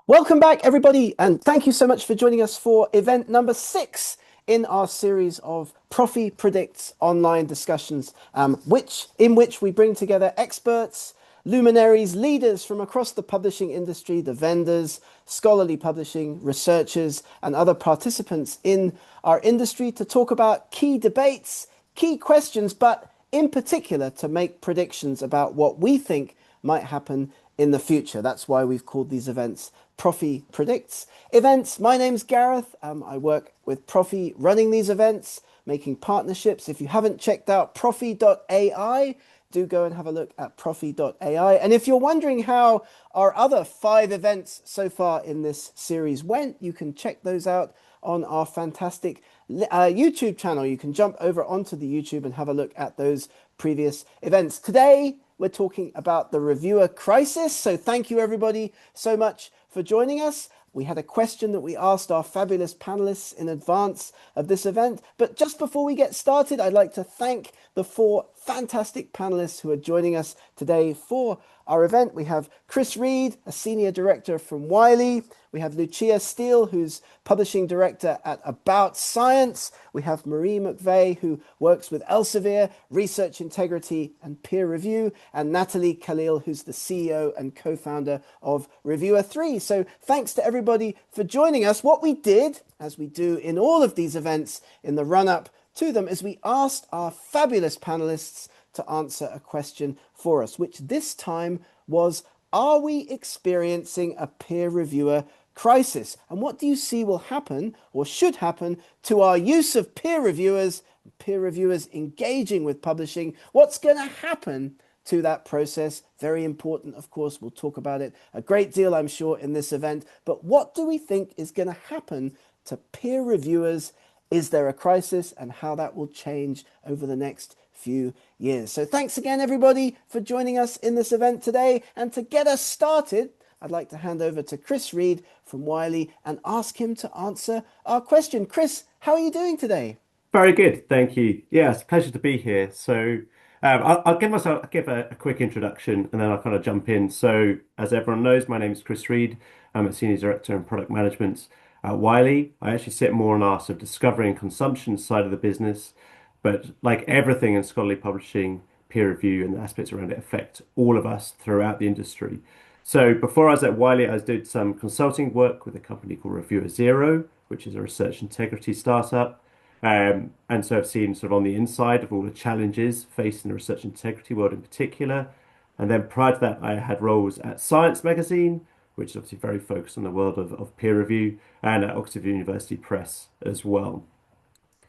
Welcome back, everybody, and thank you so much for joining us for event number 6 in our series of Prophy Predicts online discussions, in which we bring together experts, luminaries, leaders from across the publishing industry, the vendors, scholarly publishing, researchers, and other participants in our industry to talk about key debates, key questions, but in particular to make predictions about what we think might happen in the future. That's why we've called these events Prophy Predicts events. My name's Gareth. I work with Prophy running these events, making partnerships. If you haven't checked out prophy.ai, do go and have a look at prophy.ai. And if you're wondering how our other 5 events so far in this series went, you can check those out on our fantastic YouTube channel. You can jump over onto the YouTube and have a look at those previous events. Today, we're talking about the reviewer crisis. So thank you everybody so much for joining us. We had a question that we asked our fabulous panelists in advance of this event. But just before we get started, I'd like to thank the 4 fantastic panelists who are joining us today for our event. We have Chris Reid, a senior director from Wiley. We have Lucia Steele, who's publishing director at AboutScience. We have McVeigh, who works with Elsevier, research integrity and peer review, and Natalie Khalil, who's the CEO and co-founder of Reviewer 3. So thanks to everybody for joining us. What we did, as we do in all of these events in the run-up to them, is we asked our fabulous panelists to answer a question for us, which this time was, are we experiencing a peer reviewer crisis? And what do you see will happen or should happen to our use of peer reviewers engaging with publishing? What's going to happen to that process? Very important, of course. We'll talk about it a great deal, I'm sure, in this event. But what do we think is going to happen to peer reviewers? Is there a crisis, and how that will change over the next few years? So thanks again, everybody, for joining us in this event today. And to get us started, I'd like to hand over to Chris Reid from Wiley and ask him to answer our question. Chris, how are you doing today? Very good, thank you. Yeah, it's a pleasure to be here. I'll give a quick introduction and then I'll kind of jump in. So, as everyone knows, my name is Chris Reid. I'm a senior director in product management at Wiley. I actually sit more on our sort of discovery and consumption side of the business, but like everything in scholarly publishing, peer review and the aspects around it affect all of us throughout the industry. So, before I was at Wiley, I did some consulting work with a company called Reviewer Zero, which is a research integrity startup. And so I've seen sort of on the inside of all the challenges faced in the research integrity world in particular. And then prior to that, I had roles at Science Magazine, which is obviously very focused on the world of peer review, and at Oxford University Press as well.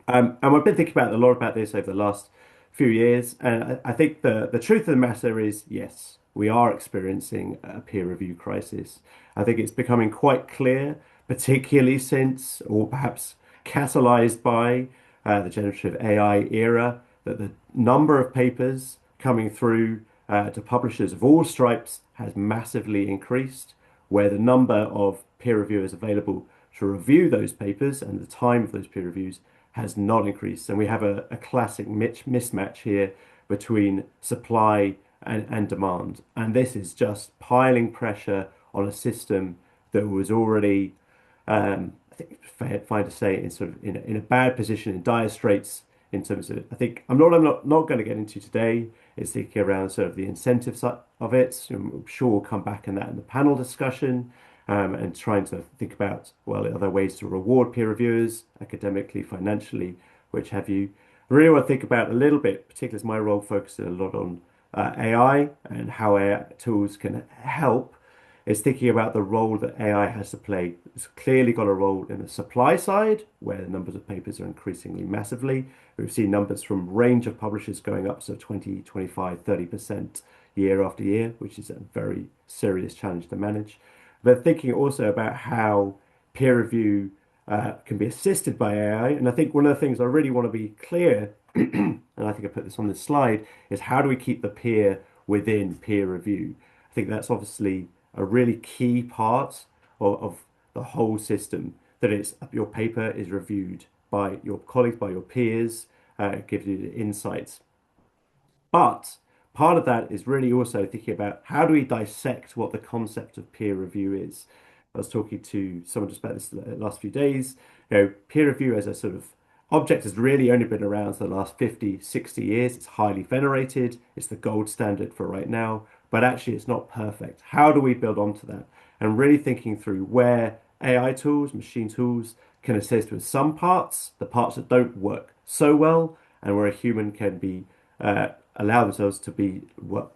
And I've been thinking about a lot about this over the last few years. And I think the truth of the matter is, yes, we are experiencing a peer review crisis. I think it's becoming quite clear, particularly since, or perhaps catalyzed by the generative AI era, that the number of papers coming through to publishers of all stripes has massively increased, where the number of peer reviewers available to review those papers and the time of those peer reviews has not increased. And we have a classic mismatch here between supply and demand. And this is just piling pressure on a system that was already I think it's fine to say in sort of in a bad position, in dire straits in terms of it. I think I'm not going to get into today is thinking around sort of the incentive side of it. I'm sure we'll come back in that in the panel discussion, and trying to think about, well, are there ways to reward peer reviewers academically, financially, which have you. I really want to think about a little bit, particularly as my role focuses a lot on AI and how AI tools can help, is thinking about the role that AI has to play. It's clearly got a role in the supply side, where the numbers of papers are increasingly massively. We've seen numbers from range of publishers going up so 20, 25, 30% year after year, which is a very serious challenge to manage. But thinking also about how peer review can be assisted by AI. And I think one of the things I really want to be clear, and I think I put this on this slide, is how do we keep the peer within peer review? I think that's obviously a really key part of the whole system, that it's your paper is reviewed by your colleagues, by your peers, it gives you the insights. But part of that is really also thinking about how do we dissect what the concept of peer review is. I was talking to someone just about this the last few days. You know, peer review as a sort of object has really only been around for the last 50, 60 years. It's highly venerated. It's the gold standard for right now, but actually it's not perfect. How do we build onto that? And really thinking through where AI tools, machine tools can assist with some parts, the parts that don't work so well, and where a human can be allow themselves to be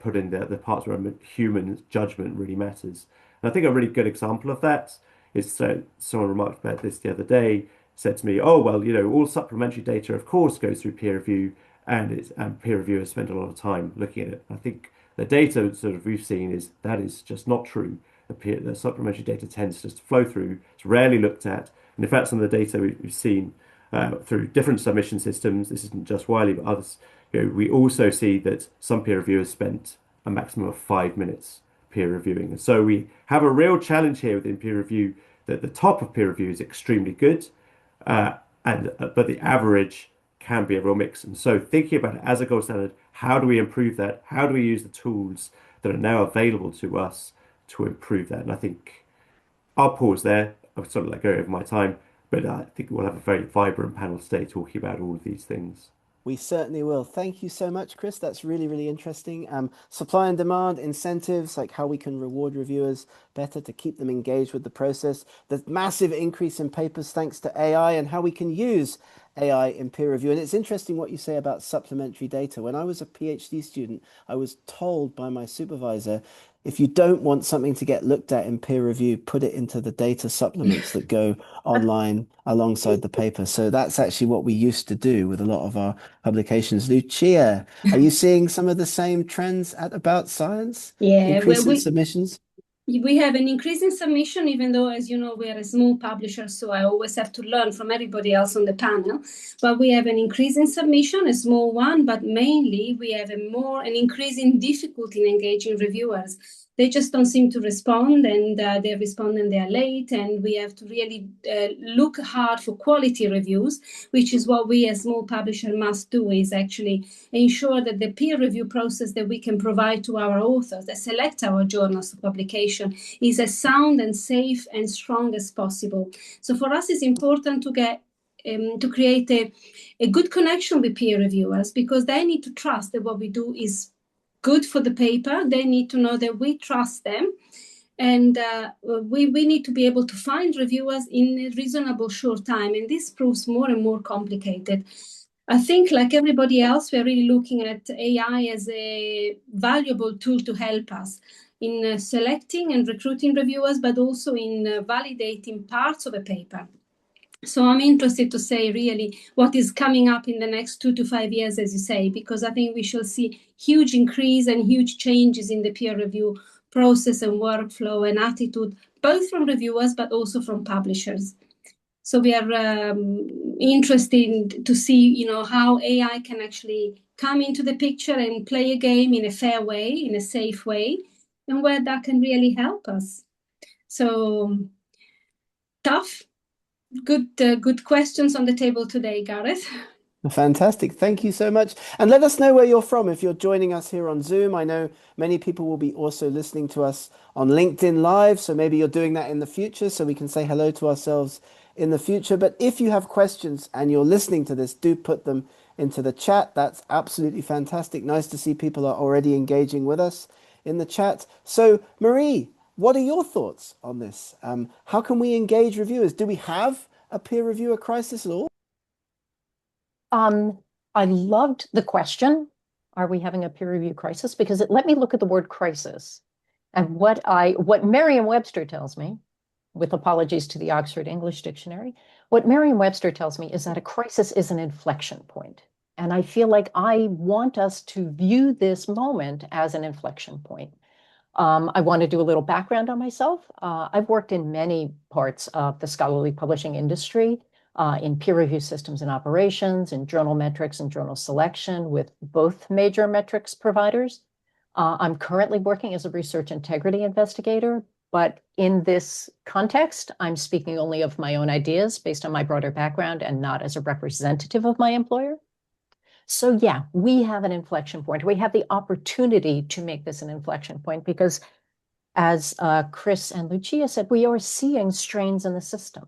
put in the parts where a human judgment really matters. And I think a really good example of that is someone remarked about this the other day, said to me, "Oh well, you know, all supplementary data, of course, goes through peer review, and peer reviewers spend a lot of time looking at it." I think the data sort of we've seen is that is just not true. The supplementary data tends just to flow through. It's rarely looked at, and in fact, some of the data we've seen through different submission systems, this isn't just Wiley, but others, you know, we also see that some peer reviewers spent a maximum of 5 minutes peer reviewing. And so we have a real challenge here within peer review that the top of peer review is extremely good, but the average can be a real mix. And so thinking about it as a gold standard, how do we improve that? How do we use the tools that are now available to us to improve that? And I think I'll pause there. I've sort of let go over my time, but I think we'll have a very vibrant panel today talking about all of these things. We certainly will. Thank you so much, Chris. That's really, really interesting. Supply and demand, incentives, like how we can reward reviewers better to keep them engaged with the process. The massive increase in papers thanks to AI and how we can use AI in peer review. And it's interesting what you say about supplementary data. When I was a PhD student, I was told by my supervisor, if you don't want something to get looked at in peer review, put it into the data supplements that go online alongside the paper. So that's actually what we used to do with a lot of our publications. Lucia, are you seeing some of the same trends at About Science? Yeah, Increase in submissions? we have an increase in submission, even though, as you know, we are a small publisher, so I always have to learn from everybody else on the panel. But we have an increase in submission, a small one, but mainly we have an increase in difficulty in engaging reviewers. They just don't seem to respond, and they respond and they are late, and we have to really look hard for quality reviews, which is what we as small publisher must do, is actually ensure that the peer review process that we can provide to our authors that select our journals for publication is as sound and safe and strong as possible. So for us, it's important to get to create a good connection with peer reviewers, because they need to trust that what we do is good for the paper. They need to know that we trust them. And we need to be able to find reviewers in a reasonable short time. And this proves more and more complicated. I think, like everybody else, we're really looking at AI as a valuable tool to help us in selecting and recruiting reviewers, but also in validating parts of a paper. So I'm interested to say really what is coming up in the next 2 to 5 years, as you say, because I think we shall see huge increase and huge changes in the peer review process and workflow and attitude, both from reviewers, but also from publishers. So we are interested to see, you know, how AI can actually come into the picture and play a game in a fair way, in a safe way, and where that can really help us. So tough. Good questions on the table today, Gareth. Fantastic. Thank you so much. And let us know where you're from if you're joining us here on Zoom. I know many people will be also listening to us on LinkedIn Live, so maybe you're doing that in the future so we can say hello to ourselves in the future. But if you have questions and you're listening to this, do put them into the chat. That's absolutely fantastic. Nice to see people are already engaging with us in the chat. So, Marie, what are your thoughts on this? How can we engage reviewers? Do we have a peer reviewer crisis at all? I loved the question, are we having a peer review crisis? Because it let me look at the word crisis. And what Merriam-Webster tells me, with apologies to the Oxford English Dictionary, what Merriam-Webster tells me is that a crisis is an inflection point. And I feel like I want us to view this moment as an inflection point. I want to do a little background on myself. I've worked in many parts of the scholarly publishing industry, in peer review systems and operations, in journal metrics and journal selection with both major metrics providers. I'm currently working as a research integrity investigator, but in this context, I'm speaking only of my own ideas based on my broader background and not as a representative of my employer. So yeah, we have an inflection point. We have the opportunity to make this an inflection point because As Chris and Lucia said, we are seeing strains in the system.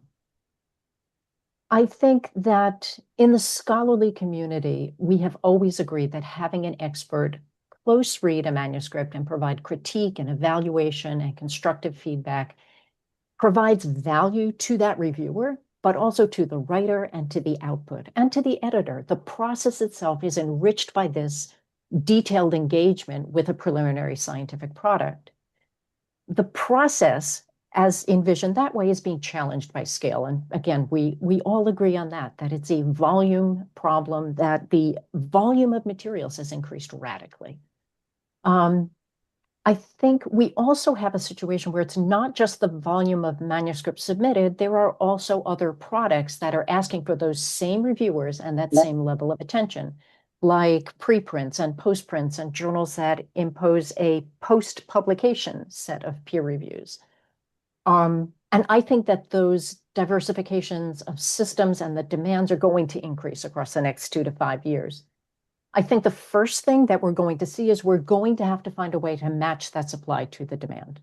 I think that in the scholarly community, we have always agreed that having an expert close read a manuscript and provide critique and evaluation and constructive feedback provides value to that reviewer, but also to the writer and to the output and to the editor. The process itself is enriched by this detailed engagement with a preliminary scientific product. The process, as envisioned that way, is being challenged by scale. And again, we all agree on that it's a volume problem, that the volume of materials has increased radically. I think we also have a situation where it's not just the volume of manuscripts submitted, there are also other products that are asking for those same reviewers and that same level of attention, like preprints and postprints and journals that impose a post-publication set of peer reviews. And I think that those diversifications of systems and the demands are going to increase across the next 2 to 5 years. I think the first thing that we're going to see is we're going to have to find a way to match that supply to the demand,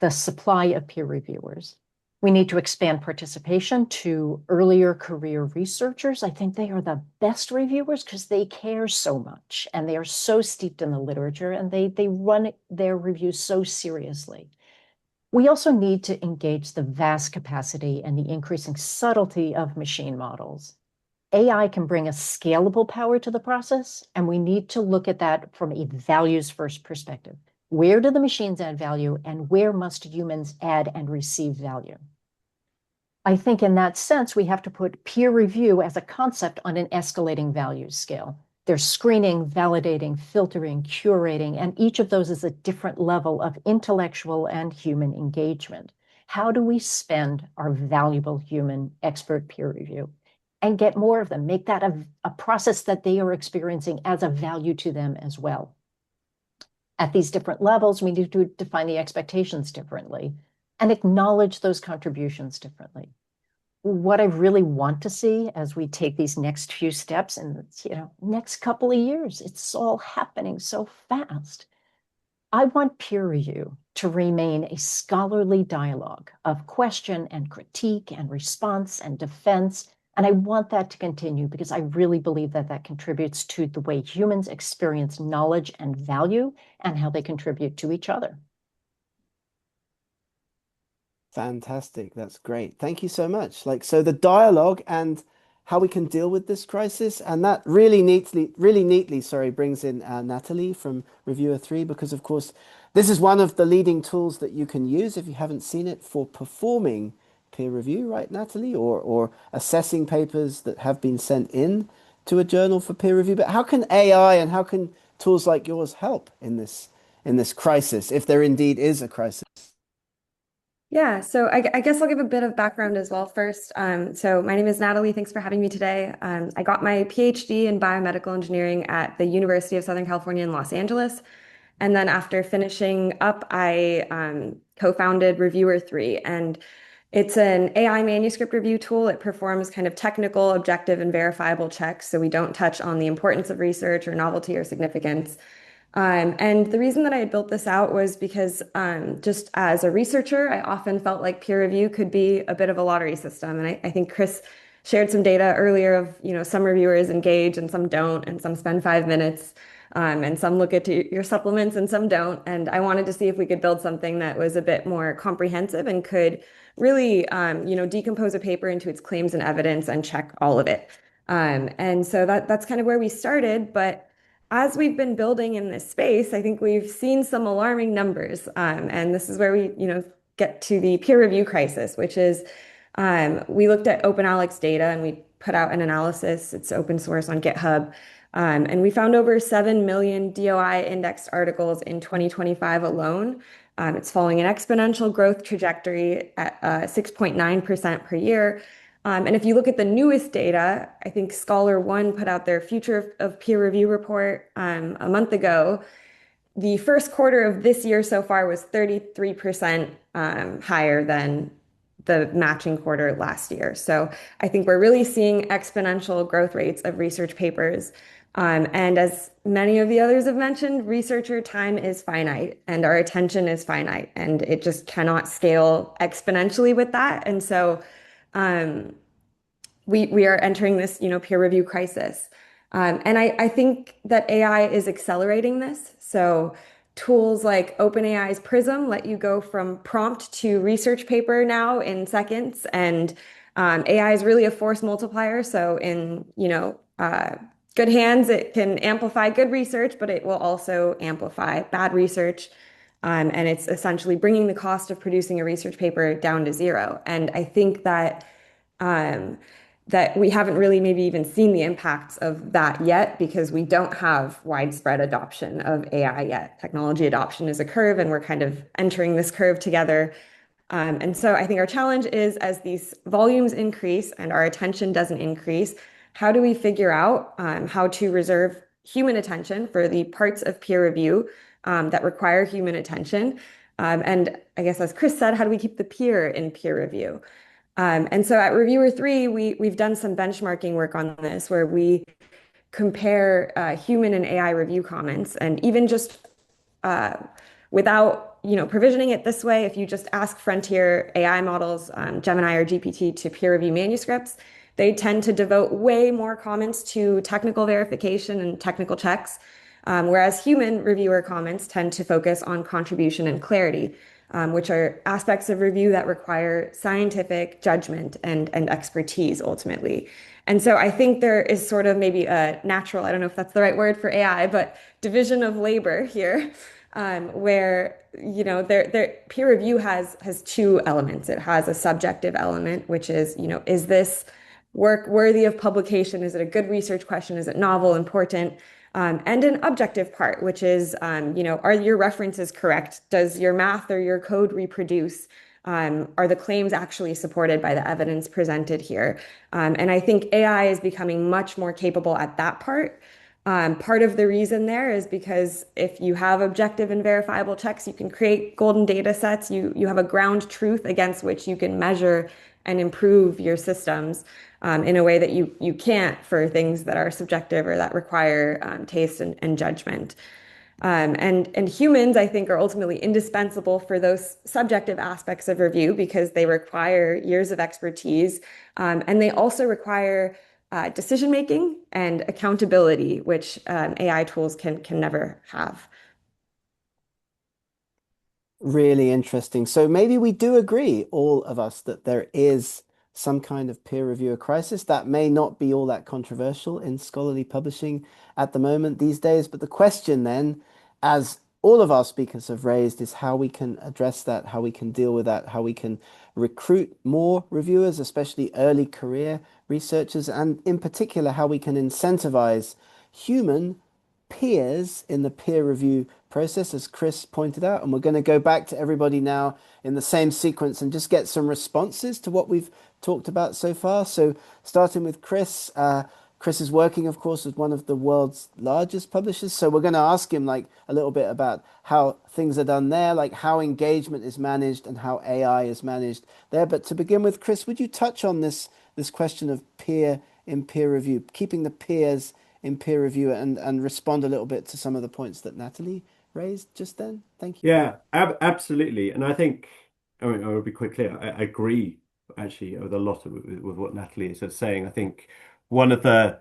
the supply of peer reviewers. We need to expand participation to earlier career researchers. I think they are the best reviewers because they care so much and they are so steeped in the literature and they run their reviews so seriously. We also need to engage the vast capacity and the increasing subtlety of machine models. AI can bring a scalable power to the process, and we need to look at that from a values-first perspective. Where do the machines add value, and where must humans add and receive value? I think in that sense, we have to put peer review as a concept on an escalating values scale. There's screening, validating, filtering, curating, and each of those is a different level of intellectual and human engagement. How do we spend our valuable human expert peer review and get more of them, make that a process that they are experiencing as a value to them as well? At these different levels, we need to define the expectations differently and acknowledge those contributions differently. What I really want to see as we take these next few steps in next couple of years, it's all happening so fast. I want peer review to remain a scholarly dialogue of question and critique and response and defense. And I want that to continue because I really believe that that contributes to the way humans experience knowledge and value and how they contribute to each other. Fantastic. That's great. Thank you so much. So the dialogue and how we can deal with this crisis, and that really neatly, sorry, brings in Natalie from Reviewer 3, because of course, this is one of the leading tools that you can use if you haven't seen it for performing peer review, right, Natalie, or assessing papers that have been sent in to a journal for peer review. But how can AI and how can tools like yours help in this crisis, if there indeed is a crisis? Yeah, so I guess I'll give a bit of background as well first. So my name is Natalie. Thanks for having me today. I got my PhD in biomedical engineering at the University of Southern California in Los Angeles. And then after finishing up, I co-founded Reviewer 3. And it's an AI manuscript review tool. It performs kind of technical, objective, and verifiable checks. So we don't touch on the importance of research or novelty or significance. And the reason that I had built this out was because just as a researcher, I often felt like peer review could be a bit of a lottery system. And I think Chris shared some data earlier of, some reviewers engage and some don't, and some spend 5 minutes, and some look at your supplements and some don't. And I wanted to see if we could build something that was a bit more comprehensive and could really, decompose a paper into its claims and evidence and check all of it. And so that's kind of where we started. But as we've been building in this space, I think we've seen some alarming numbers. And this is where we, get to the peer review crisis, which is we looked at OpenAlex data and we put out an analysis. It's open source on GitHub. And we found over 7 million DOI-indexed articles in 2025 alone. It's following an exponential growth trajectory at 6.9% per year. And if you look at the newest data, I think Scholar One put out their Future of Peer Review report a month ago. The first quarter of this year so far was 33% higher than the matching quarter last year. So I think we're really seeing exponential growth rates of research papers. And as many of the others have mentioned, researcher time is finite and our attention is finite, and it just cannot scale exponentially with that. And so um, we are entering this, peer review crisis. And I think that AI is accelerating this. So tools like OpenAI's Prism let you go from prompt to research paper now in seconds. And AI is really a force multiplier. So in, good hands, it can amplify good research, but it will also amplify bad research. And it's essentially bringing the cost of producing a research paper down to zero. And I think um, that we haven't really maybe even seen the impacts of that yet because we don't have widespread adoption of AI yet. Technology adoption is a curve, and we're kind of entering this curve together. And so I think our challenge is as these volumes increase and our attention doesn't increase, how do we figure out how to reserve human attention for the parts of peer review that require human attention? And I guess, as Chris said, how do we keep the peer in peer review? And so at Reviewer 3, we've done some benchmarking work on this where we compare human and AI review comments. And even just without provisioning it this way, if you just ask frontier AI models, Gemini or GPT, to peer review manuscripts, they tend to devote way more comments to technical verification and technical checks, whereas human reviewer comments tend to focus on contribution and clarity, which are aspects of review that require scientific judgment and expertise ultimately. And so I think there is sort of maybe a natural, I don't know if that's the right word for AI, but division of labor here, where peer review has two elements. It has a subjective element, which is this work worthy of publication? Is it a good research question? Is it novel, important? And an objective part, which is, are your references correct? Does your math or your code reproduce? Are the claims actually supported by the evidence presented here? And I think AI is becoming much more capable at that part. Part of the reason there is because if you have objective and verifiable checks, you can create golden data sets. You have a ground truth against which you can measure and improve your systems in a way that you can't for things that are subjective or that require taste and judgment. And humans, I think, are ultimately indispensable for those subjective aspects of review because they require years of expertise, and they also require decision making and accountability, which AI tools can never have. Really interesting. So maybe we do agree, all of us, that there is some kind of peer reviewer crisis. That may not be all that controversial in scholarly publishing at the moment these days. But the question then, as all of our speakers have raised, is how we can address that, how we can deal with that, how we can recruit more reviewers, especially early career researchers, and in particular, how we can incentivize human peers in the peer review process, as Chris pointed out. And we're going to go back to everybody now in the same sequence and just get some responses to what we've talked about so far. So starting with Chris, Chris is working, of course, with one of the world's largest publishers. So we're going to ask him like a little bit about how things are done there, like how engagement is managed and how AI is managed there. But to begin with, Chris, would you touch on this question of peer in peer review, keeping the peers in peer review, and respond a little bit to some of the points that Natalie raised just then? Thank you. Yeah, absolutely. And I think, I mean, I will be quite clear. I agree actually with a lot with what Natalie is saying. I think one of the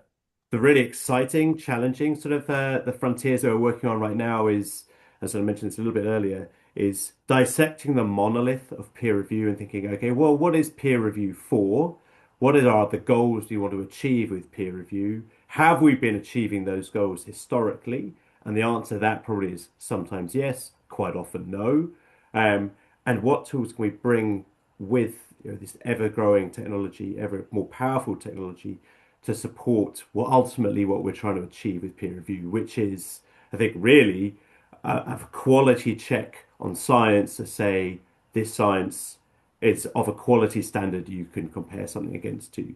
really exciting, challenging sort of the frontiers that we're working on right now is, as I mentioned this a little bit earlier, is dissecting the monolith of peer review and thinking, okay, well, what is peer review for? What are the goals you want to achieve with peer review? Have we been achieving those goals historically? And the answer to that probably is sometimes yes, quite often no. And what tools can we bring with this ever-growing technology, ever more powerful technology, to support what we're trying to achieve with peer review, which is, I think, really a quality check on science to say this science is of a quality standard you can compare something against to.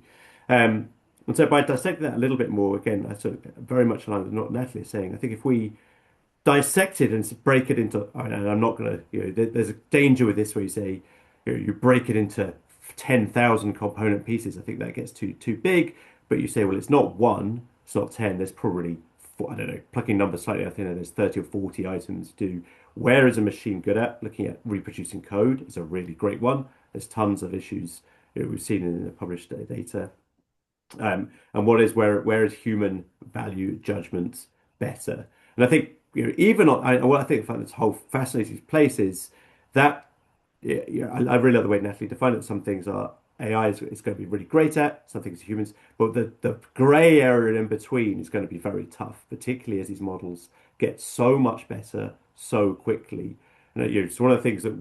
And so by dissecting that a little bit more, again, I sort of very much aligned with what Natalie is saying. I think if we dissect it and break it into, and I'm not going to, there's a danger with this where you say, you break it into 10,000 component pieces. I think that gets too big. But you say, well, it's not one it's not 10, there's probably, I don't know, plucking numbers slightly, I think there's 30 or 40 items to do. Where is a machine good at? Looking at reproducing code is a really great one. There's tons of issues we've seen in the published data. And where is human value judgment better? And I think even on what I think I find this whole fascinating place is that I really like the way Natalie defined it. Some things are AI is going to be really great at, some things are humans, but the grey area in between is going to be very tough, particularly as these models get so much better so quickly. And it's one of the things that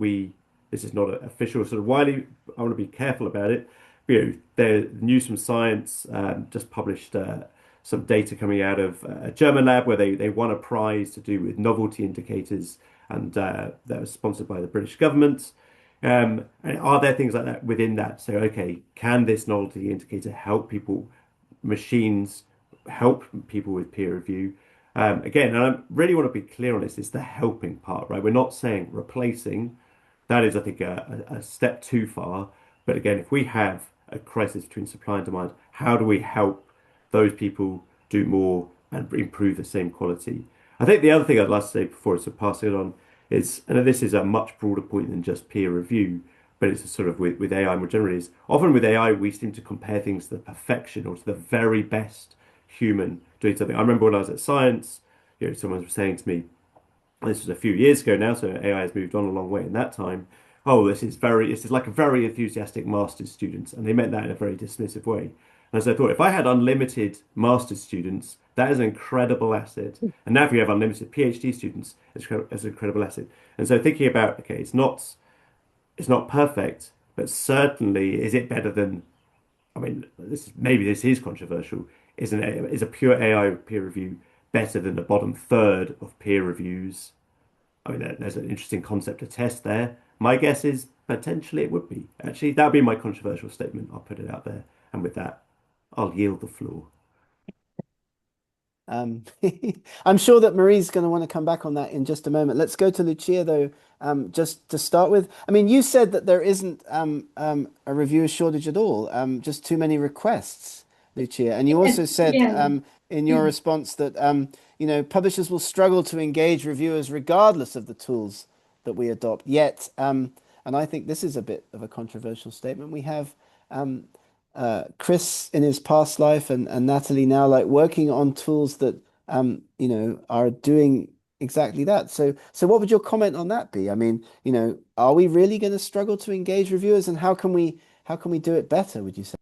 this is not an official sort of Wiley, I want to be careful about it. The News from Science just published some data coming out of a German lab where they won a prize to do with novelty indicators, and that was sponsored by the British government. And are there things like that within that? So, okay, can this novelty indicator help machines help people with peer review? Again, and I really want to be clear on this, it's the helping part, right? We're not saying replacing. That is, I think, a step too far. But again, if we have a crisis between supply and demand, how do we help those people do more and improve the same quality? I think the other thing I'd like to say before I pass it on is, and this is a much broader point than just peer review, but it's sort of with AI more generally, is often with AI, we seem to compare things to the perfection or to the very best human doing something. I remember when I was at Science, someone was saying to me, this was a few years ago now, so AI has moved on a long way in that time. Oh, this is like a very enthusiastic master's student, and they meant that in a very dismissive way. And so I thought, if I had unlimited master's students, that is an incredible asset. And now if you have unlimited PhD students, it's an incredible asset. And so thinking about, okay, it's not perfect, but certainly is it better than, I mean, maybe this is controversial. Is a pure AI peer review better than the bottom third of peer reviews? I mean, there's an interesting concept to test there. My guess is potentially it would be. Actually, that would be my controversial statement. I'll put it out there. And with that, I'll yield the floor. I'm sure that Marie's going to want to come back on that in just a moment. Let's go to Lucia, though, just to start with. I mean, you said that there isn't a reviewer shortage at all, just too many requests, Lucia. And you also said in your response that publishers will struggle to engage reviewers regardless of the tools that we adopt. Yet, and I think this is a bit of a controversial statement, we have Chris in his past life and Natalie now, like working on tools that are doing exactly that. So what would your comment on that be? I mean, are we really going to struggle to engage reviewers, and how can we do it better, would you say?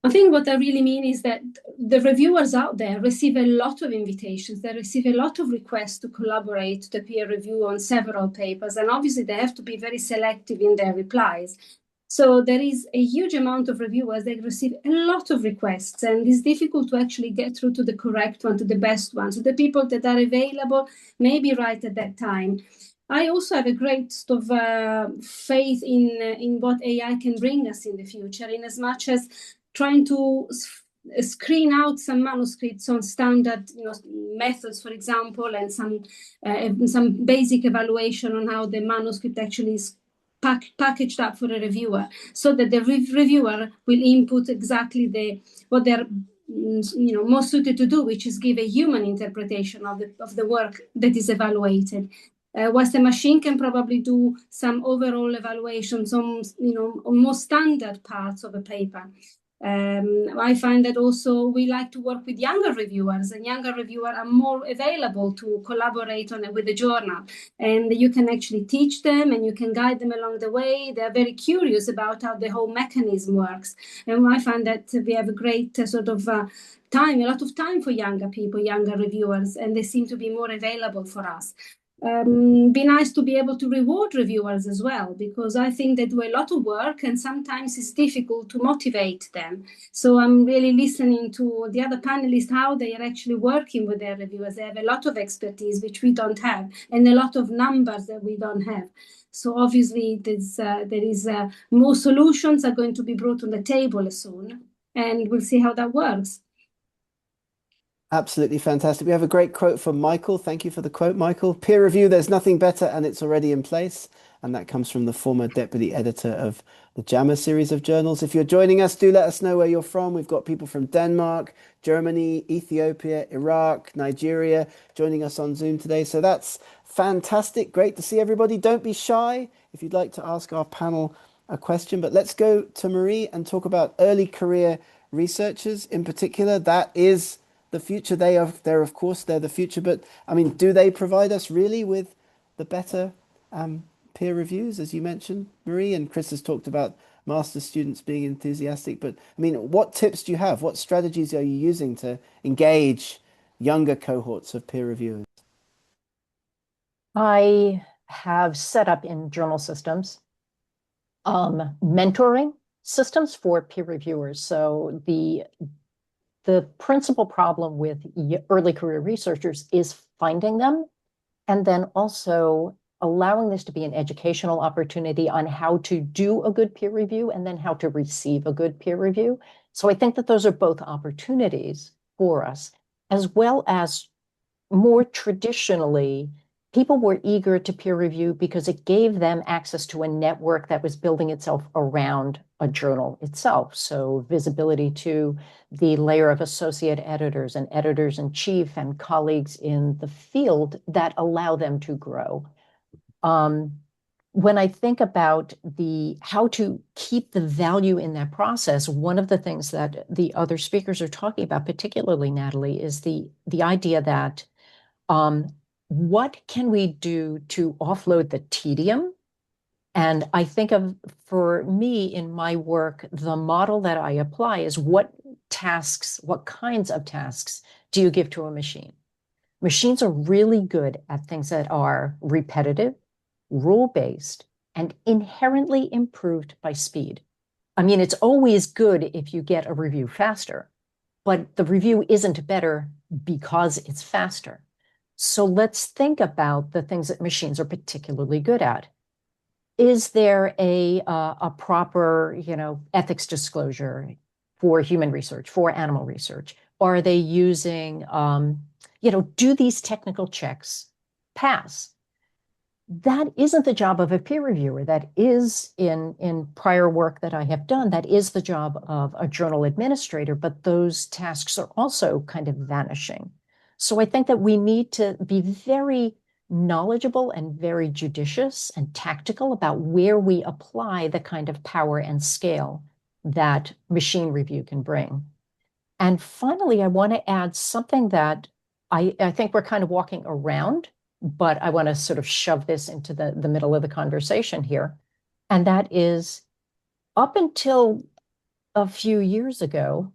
I think what I really mean is that the reviewers out there receive a lot of invitations. They receive a lot of requests to collaborate, to peer review on several papers, and obviously they have to be very selective in their replies. So there is a huge amount of reviewers that receive a lot of requests, and it's difficult to actually get through to the correct one, to the best one. So the people that are available maybe right at that time. I also have a great sort of faith in what AI can bring us in the future, in as much as trying to screen out some manuscripts on standard methods, for example, and some basic evaluation on how the manuscript actually is packaged up for a reviewer, so that the reviewer will input exactly what they're most suited to do, which is give a human interpretation of the work that is evaluated. Whilst the machine can probably do some overall evaluations on more standard parts of a paper. I find that also we like to work with younger reviewers, and younger reviewers are more available to collaborate with the journal, and you can actually teach them and you can guide them along the way. They're very curious about how the whole mechanism works, and I find that we have a great a lot of time for younger people, younger reviewers, and they seem to be more available for us. Be nice to be able to reward reviewers as well, because I think they do a lot of work and sometimes it's difficult to motivate them. So I'm really listening to the other panelists, how they are actually working with their reviewers. They have a lot of expertise, which we don't have, and a lot of numbers that we don't have. So obviously there is more solutions are going to be brought on the table soon, and we'll see how that works. Absolutely fantastic. We have a great quote from Michael. Thank you for the quote, Michael. Peer review, there's nothing better and it's already in place. and that comes from the former deputy editor of the JAMA series of journals. If you're joining us, do let us know where you're from. We've got people from Denmark, Germany, Ethiopia, Iraq, Nigeria joining us on Zoom today. So that's fantastic. Great to see everybody. Don't be shy if you'd like to ask our panel a question, but let's go to Marie and talk about early career researchers in particular. That is the future. They're of course, they're the future, but I mean, do they provide us really with the better peer reviews, as you mentioned, Marie? And Chris has talked about master's students being enthusiastic, but I mean, what tips do you have? What strategies are you using to engage younger cohorts of peer reviewers? I have set up in journal systems mentoring systems for peer reviewers. So the principal problem with early career researchers is finding them, and then also allowing this to be an educational opportunity on how to do a good peer review and then how to receive a good peer review. So I think that those are both opportunities for us, as well as more traditionally, people were eager to peer review because it gave them access to a network that was building itself around a journal itself. So visibility to the layer of associate editors and editors in chief and colleagues in the field that allow them to grow. When I think about how to keep the value in that process, one of the things that the other speakers are talking about, particularly Natalie, is the idea that what can we do to offload the tedium? And I think for me in my work, the model that I apply is what kinds of tasks do you give to a machine? Machines are really good at things that are repetitive, rule-based, and inherently improved by speed. I mean, it's always good if you get a review faster, but the review isn't better because it's faster. So let's think about the things that machines are particularly good at. Is there a proper, ethics disclosure for human research, for animal research? Are they using, do these technical checks pass? That isn't the job of a peer reviewer. That is in prior work that I have done, that is the job of a journal administrator, but those tasks are also kind of vanishing. So I think that we need to be very knowledgeable and very judicious and tactical about where we apply the kind of power and scale that machine review can bring. And finally, I want to add something that I think we're kind of walking around, but I want to sort of shove this into the middle of the conversation here. And that is, up until a few years ago,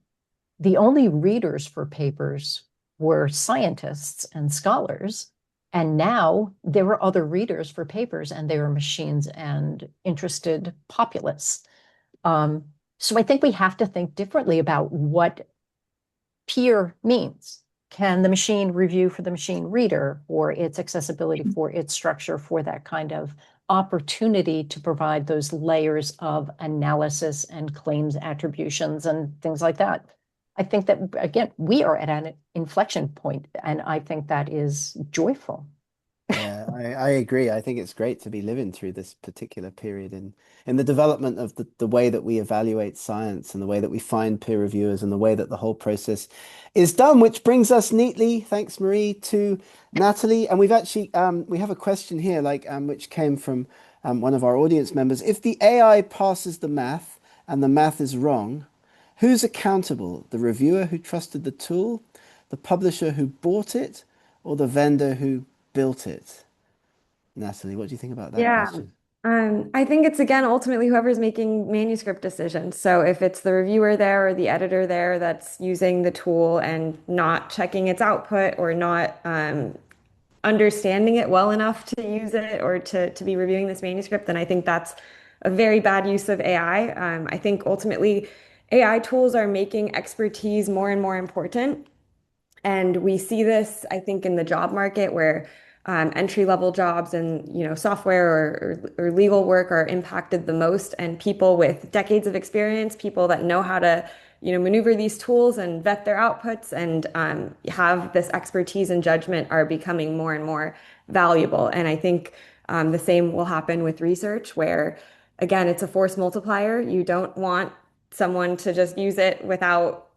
the only readers for papers were scientists and scholars. And now there are other readers for papers, and they are machines and interested populace. So I think we have to think differently about what peer means. Can the machine review for the machine reader, for its accessibility, for its structure, for that kind of opportunity to provide those layers of analysis and claims attributions and things like that? I think that, again, we are at an inflection point, and I think that is joyful. Yeah, I agree. I think it's great to be living through this particular period in the development of the way that we evaluate science and the way that we find peer reviewers and the way that the whole process is done, which brings us neatly, thanks Marie, to Natalie. And we've actually we have a question here, which came from one of our audience members. If the AI passes the math and the math is wrong, who's accountable? The reviewer who trusted the tool, the publisher who bought it, or the vendor who built it? Natalie, what do you think about that question? I think it's, again, ultimately whoever's making manuscript decisions. So if it's the reviewer there or the editor there that's using the tool and not checking its output or not understanding it well enough to use it or to be reviewing this manuscript, then I think that's a very bad use of AI. I think ultimately AI tools are making expertise more and more important. And we see this, I think, in the job market where entry-level jobs and software or legal work are impacted the most, and people with decades of experience, people that know how to maneuver these tools and vet their outputs and have this expertise and judgment are becoming more and more valuable. And I think The same will happen with research, where again, it's a force multiplier. You don't want someone to just use it without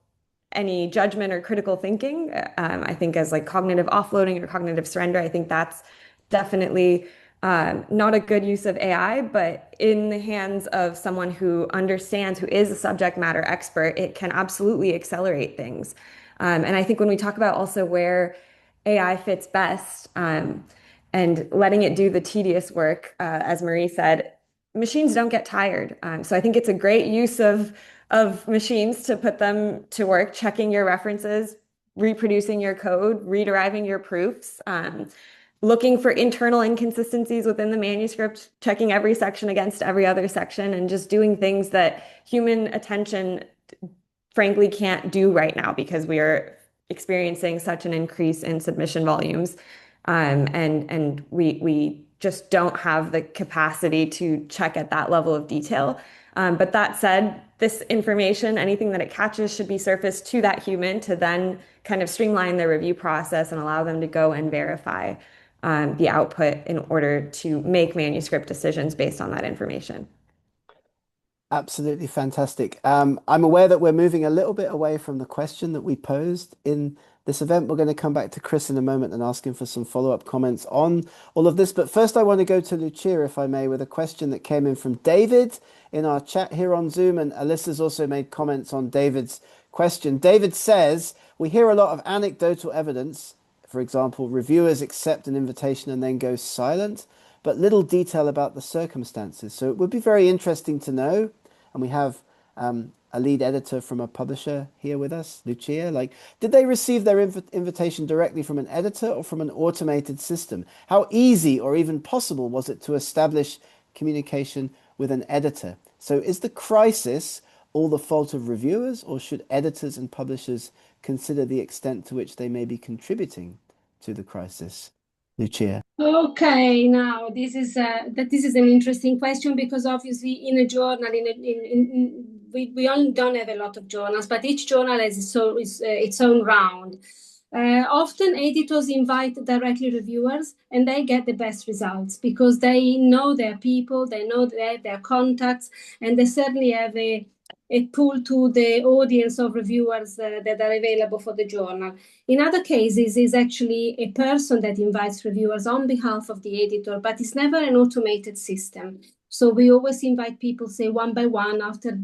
any judgment or critical thinking. I think as like cognitive offloading or cognitive surrender, I think that's definitely not a good use of AI, but in the hands of someone who understands, who is a subject matter expert, it can absolutely accelerate things. And I think when we talk about also where AI fits best, and letting it do the tedious work, as Marie said, machines don't get tired. So I think it's a great use of machines to put them to work, checking your references, reproducing your code, rederiving your proofs, looking for internal inconsistencies within the manuscript, checking every section against every other section, and just doing things that human attention frankly can't do right now because we are experiencing such an increase in submission volumes. And we just don't have the capacity to check at that level of detail. But that said, this information, anything that it catches, should be surfaced to that human to then kind of streamline the review process and allow them to go and verify the output in order to make manuscript decisions based on that information. Absolutely fantastic. I'm aware that we're moving a little bit away from the question that we posed in this event. We're going to come back to Chris in a moment and ask him for some follow-up comments on all of this. But first, I want to go to Lucia, if I may, with a question that came in from David in our chat here on Zoom. And Alyssa's also made comments on David's question. David says, we hear a lot of anecdotal evidence. For example, reviewers accept an invitation and then go silent, but little detail about the circumstances. So it would be very interesting to know, and we have a lead editor from a publisher here with us, Lucia, like, did they receive their invitation directly from an editor or from an automated system? How easy or even possible was it to establish communication with an editor? So is the crisis all the fault of reviewers, or should editors and publishers consider the extent to which they may be contributing to the crisis? Lucia. Okay, now this is an interesting question, because obviously in a journal, we only don't have a lot of journals, but each journal has its own round. Often editors invite directly reviewers, and they get the best results because they know their people, they know their contacts, and they certainly have a pool to the audience of reviewers that are available for the journal. In other cases, it's actually a person that invites reviewers on behalf of the editor, but it's never an automated system. So we always invite people, say, one by one, after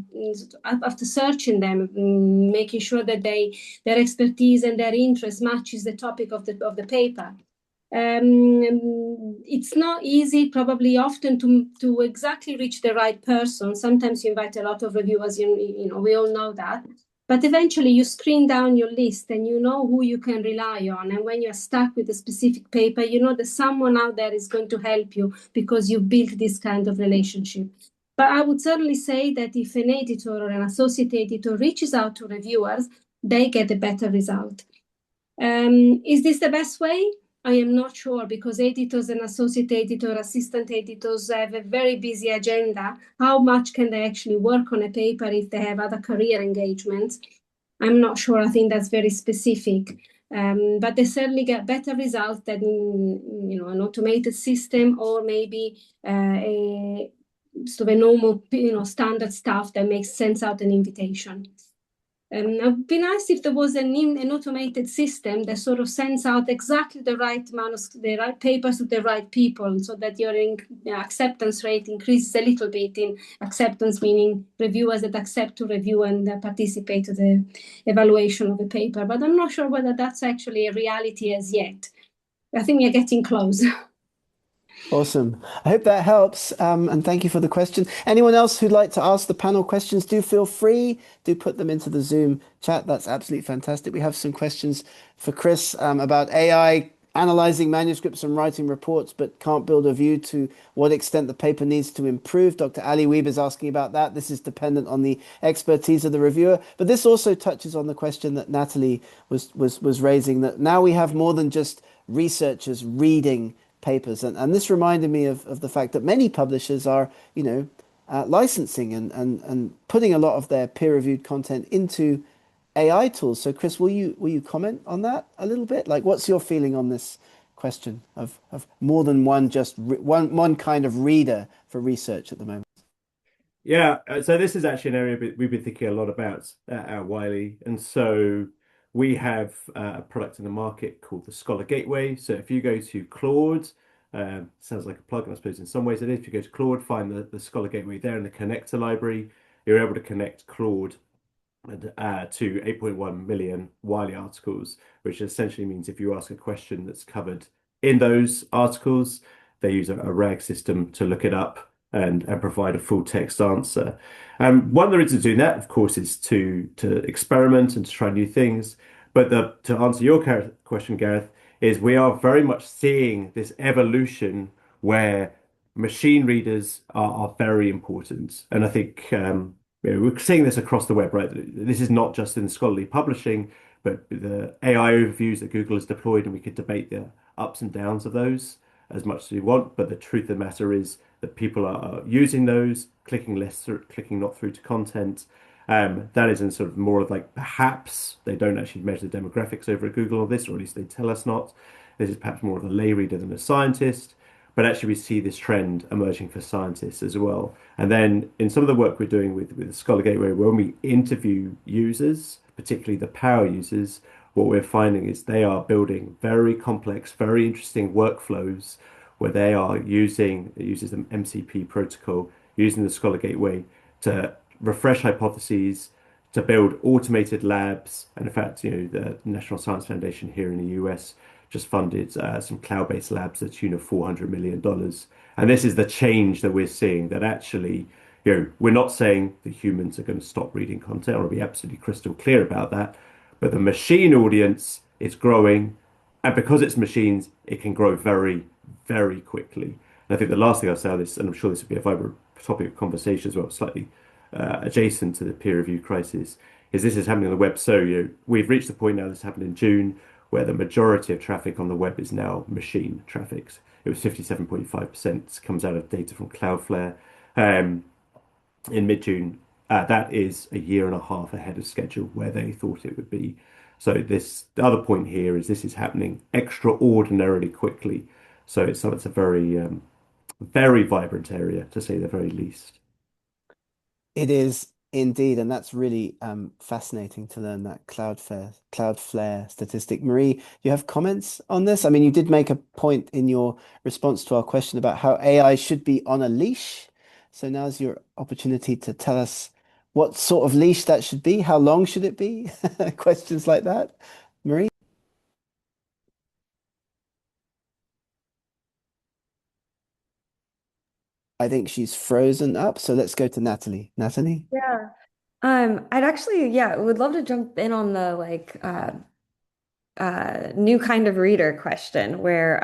searching them, making sure that their expertise and their interest matches the topic of the paper. It's not easy, probably often, to exactly reach the right person. Sometimes you invite a lot of reviewers, you know, we all know that. But eventually you screen down your list and you know who you can rely on. And when you're stuck with a specific paper, you know that someone out there is going to help you because you've built this kind of relationship. But I would certainly say that if an editor or an associate editor reaches out to reviewers, they get a better result. Is this the best way? I am not sure, because editors and associate editor, assistant editors have a very busy agenda. How much can they actually work on a paper if they have other career engagements? I'm not sure. I think that's very specific. But they certainly get better results than an automated system, or maybe a sort of a normal standard stuff that makes sense out an invitation. It would be nice if there was an automated system that sort of sends out exactly the right papers to the right people, so that your acceptance rate increases a little bit. In acceptance, meaning reviewers that accept to review and participate to the evaluation of the paper. But I'm not sure whether that's actually a reality as yet. I think we're getting close. Awesome. I hope that helps. And thank you for the question. Anyone else who'd like to ask the panel questions, do feel free. Do put them into the Zoom chat. That's absolutely fantastic. We have some questions for Chris about AI analyzing manuscripts and writing reports, but can't build a view to what extent the paper needs to improve. Dr. Ali Weeb is asking about that. This is dependent on the expertise of the reviewer. But this also touches on the question that Natalie was raising, that now we have more than just researchers reading papers, and this reminded me of the fact that many publishers are licensing and putting a lot of their peer-reviewed content into AI tools. So Chris, will you comment on that a little bit? Like, what's your feeling on this question of more than one one kind of reader for research at the moment? Yeah, so this is actually an area we've been thinking a lot about at Wiley. And so we have a product in the market called the Scholar Gateway. So if you go to Claude, sounds like a plug, I suppose in some ways it is. If you go to Claude, find the Scholar Gateway there in the connector library, you're able to connect Claude to 8.1 million Wiley articles, which essentially means if you ask a question that's covered in those articles, they use a RAG system to look it up and provide a full text answer. One of the reasons doing that, of course, is to experiment and to try new things. But to answer your question, Gareth, is we are very much seeing this evolution where machine readers are very important. And I think we're seeing this across the web, right? This is not just in scholarly publishing, but the AI overviews that Google has deployed, and we could debate the ups and downs of those as much as we want. But the truth of the matter is that people are using those, clicking less through, clicking not through to content. That is in sort of more of like perhaps they don't actually measure the demographics over at Google on this, or at least they tell us not. This is perhaps more of a lay reader than a scientist. But actually, we see this trend emerging for scientists as well. And then in some of the work we're doing with the Scholar Gateway, when we interview users, particularly the power users, what we're finding is they are building very complex, very interesting workflows where they are using it uses the MCP protocol, using the Scholar Gateway to refresh hypotheses, to build automated labs. And in fact, the National Science Foundation here in the US just funded some cloud-based labs to the tune of $400 million. And this is the change that we're seeing, that actually, we're not saying that humans are going to stop reading content. I want to be absolutely crystal clear about that. But the machine audience is growing. And because it's machines, it can grow very, very quickly. And I think the last thing I'll say on this, and I'm sure this would be a vibrant topic of conversation as well, slightly adjacent to the peer review crisis, is this is happening on the web. So, we've reached the point now, this happened in June, where the majority of traffic on the web is now machine traffic. It was 57.5%, comes out of data from Cloudflare in mid-June. That is a year and a half ahead of schedule where they thought it would be. So the other point here is this is happening extraordinarily quickly. So it's a very, very vibrant area, to say the very least. It is indeed, and that's really fascinating to learn that Cloudflare statistic. Marie, you have comments on this? I mean, you did make a point in your response to our question about how AI should be on a leash. So now's your opportunity to tell us what sort of leash that should be. How long should it be? Questions like that. Marie? I think she's frozen up. So let's go to Natalie. Natalie? Yeah. I'd actually, would love to jump in on the new kind of reader question where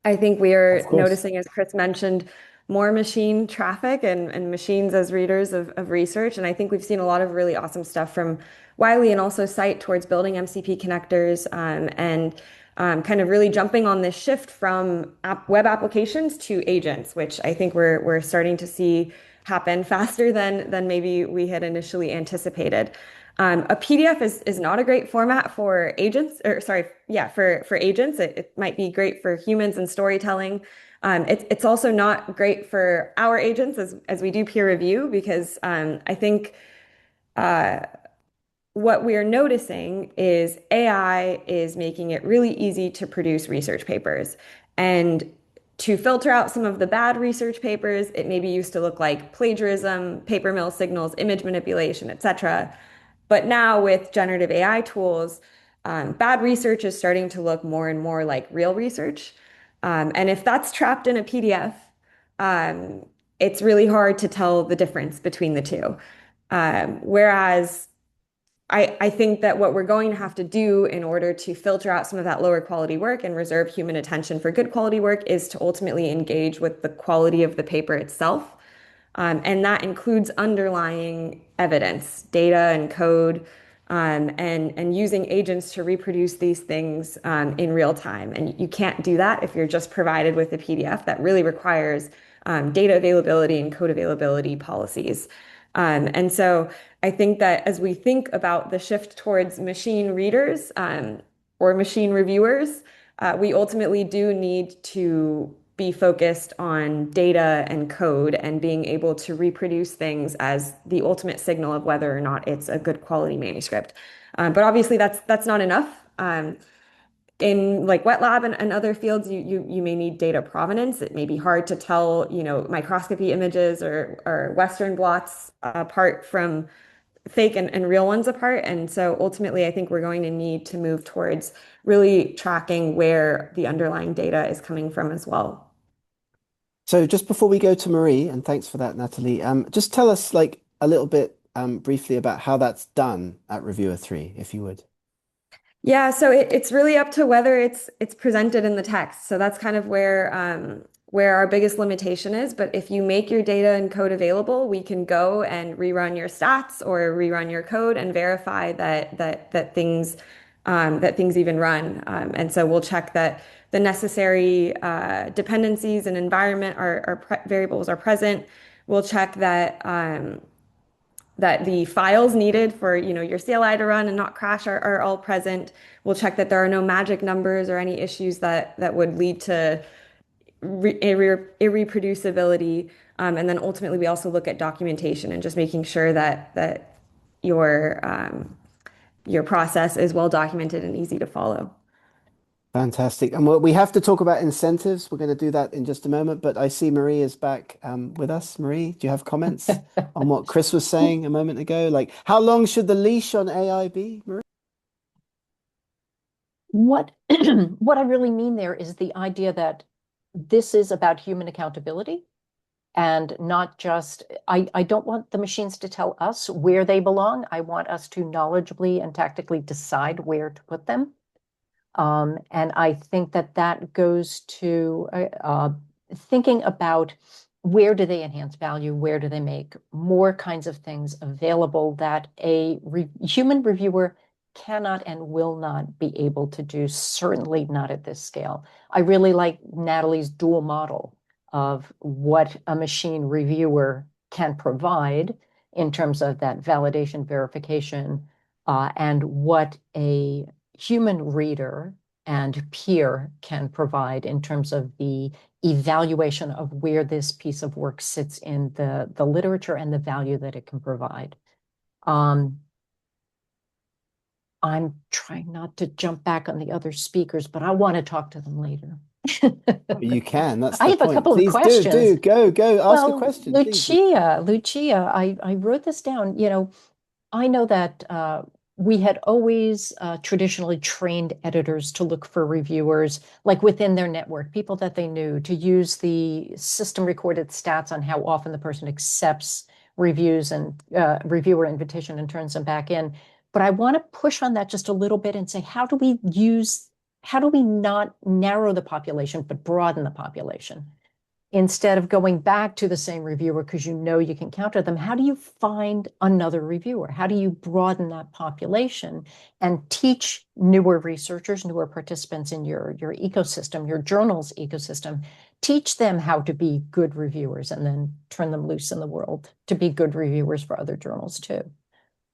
I think we Of are course. noticing, as Chris mentioned, more machine traffic and machines as readers of research. And I think we've seen a lot of really awesome stuff from Wiley and also Cite towards building MCP connectors and kind of really jumping on this shift from web applications to agents, which I think we're starting to see happen faster than maybe we had initially anticipated. A PDF is not a great format for agents, or sorry, for agents. It might be great for humans and storytelling. It's also not great for our agents as we do peer review, because I think what we're noticing is AI is making it really easy to produce research papers. And to filter out some of the bad research papers, it maybe used to look like plagiarism, paper mill signals, image manipulation, etc. But now with generative AI tools, bad research is starting to look more and more like real research. And if that's trapped in a PDF, it's really hard to tell the difference between the two. Whereas I think that what we're going to have to do in order to filter out some of that lower quality work and reserve human attention for good quality work is to ultimately engage with the quality of the paper itself. And that includes underlying evidence, data and code, and using agents to reproduce these things in real time. And you can't do that if you're just provided with a PDF. That really requires data availability and code availability policies. And so I think that as we think about the shift towards machine readers or machine reviewers, we ultimately do need to be focused on data and code and being able to reproduce things as the ultimate signal of whether or not it's a good quality manuscript. But obviously that's not enough. In like wet lab and other fields, you may need data provenance. It may be hard to tell, microscopy images or Western blots apart from fake and real ones apart. And so ultimately, I think we're going to need to move towards really tracking where the underlying data is coming from as well. So just before we go to Marie, and thanks for that, Natalie, just tell us like a little bit briefly about how that's done at Reviewer 3, if you would. Yeah, so it's really up to whether it's presented in the text. So that's kind of where our biggest limitation is. But if you make your data and code available, we can go and rerun your stats or rerun your code and verify that things even run. And so we'll check that the necessary dependencies and environment variables are present. We'll check that that the files needed for your CLI to run and not crash are all present. We'll check that there are no magic numbers or any issues that would lead to irreproducibility. And then ultimately, we also look at documentation and just making sure that your process is well documented and easy to follow. Fantastic. And we have to talk about incentives. We're going to do that in just a moment, but I see Marie is back with us. Marie, do you have comments on what Chris was saying a moment ago? Like, how long should the leash on AI be, Marie? What I really mean there is the idea that this is about human accountability and not just, I don't want the machines to tell us where they belong. I want us to knowledgeably and tactically decide where to put them. And I think that goes to thinking about where do they enhance value, where do they make more kinds of things available that a human reviewer cannot and will not be able to do, certainly not at this scale. I really like Natalie's dual model of what a machine reviewer can provide in terms of that validation, verification, and what a human reader and peer can provide in terms of the evaluation of where this piece of work sits in the literature and the value that it can provide. I'm trying not to jump back on the other speakers, but I want to talk to them later. You can. That's I the have point. a couple Please of questions. do go ask a question. Lucia, I wrote this down. I know that we had always traditionally trained editors to look for reviewers, like within their network, people that they knew, to use the system recorded stats on how often the person accepts reviews and reviewer invitation and turns them back in. But I want to push on that just a little bit and say, how do we not narrow the population, but broaden the population? Instead of going back to the same reviewer because you can counter them, how do you find another reviewer? How do you broaden that population and teach newer researchers, newer participants in your ecosystem, your journal's ecosystem, teach them how to be good reviewers and then turn them loose in the world to be good reviewers for other journals too?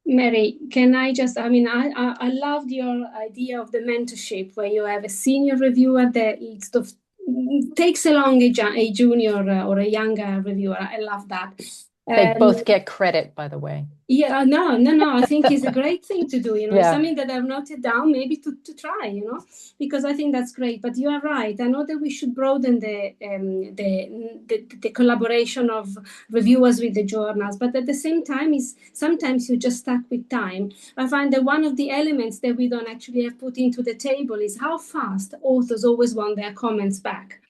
Mary, can I just, I loved your idea of the mentorship where you have a senior reviewer that sort of takes along a junior or a younger reviewer. I love that. They both get credit, by the way. Yeah, no. I think it's a great thing to do, Yeah. It's something that I've noted down, maybe to try, because I think that's great. But you are right. I know that we should broaden the collaboration of reviewers with the journals, but at the same time, sometimes you're just stuck with time. I find that one of the elements that we don't actually have put into the table is how fast authors always want their comments back.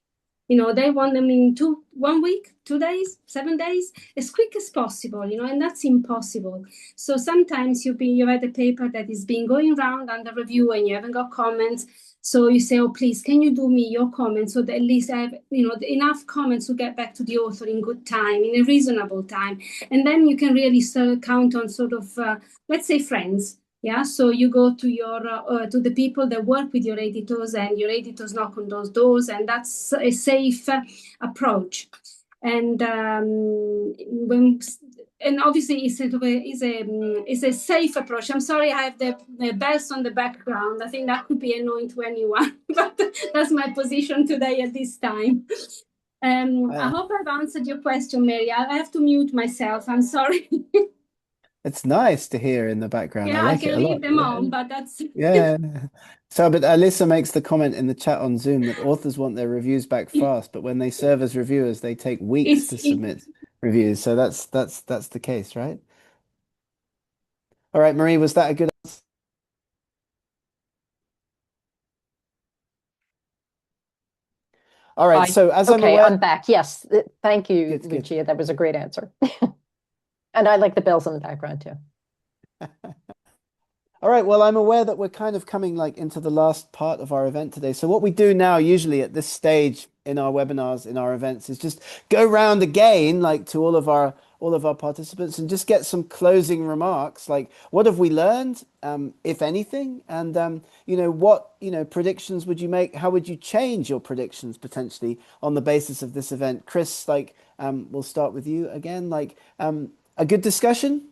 They want them in 1 week, 2 days, 7 days, as quick as possible, and that's impossible. So sometimes you had a paper that is being going around under review and you haven't got comments. So you say, oh, please, can you do me your comments so that at least I have, enough comments to get back to the author in good time, in a reasonable time. And then you can really count on sort of, let's say, friends. Yeah, so you go to your to the people that work with your editors, and your editors knock on those doors, and that's a safe approach. And obviously it's a safe approach. I'm sorry, I have the bells on the background. I think that could be annoying to anyone, but that's my position today at this time. I hope I've answered your question, Mary. I have to mute myself. I'm sorry. It's nice to hear in the background. Yeah, I like can it a leave lot. them on, but that's Yeah. So, but Alyssa makes the comment in the chat on Zoom that authors want their reviews back fast, but when they serve as reviewers, they take weeks to submit reviews. So that's the case, right? All right, Marie, was that a good answer? All right. So as I'm aware, I'm back. Yes, thank you, Good. Lucia. That was a great answer. And I like the bells in the background too. All right, well, I'm aware that we're kind of coming like into the last part of our event today. So what we do now, usually at this stage in our webinars, in our events, is just go round again, like to all of our participants, and just get some closing remarks. Like, what have we learned, if anything? And what predictions would you make? How would you change your predictions potentially on the basis of this event? Chris, we'll start with you again. A good discussion.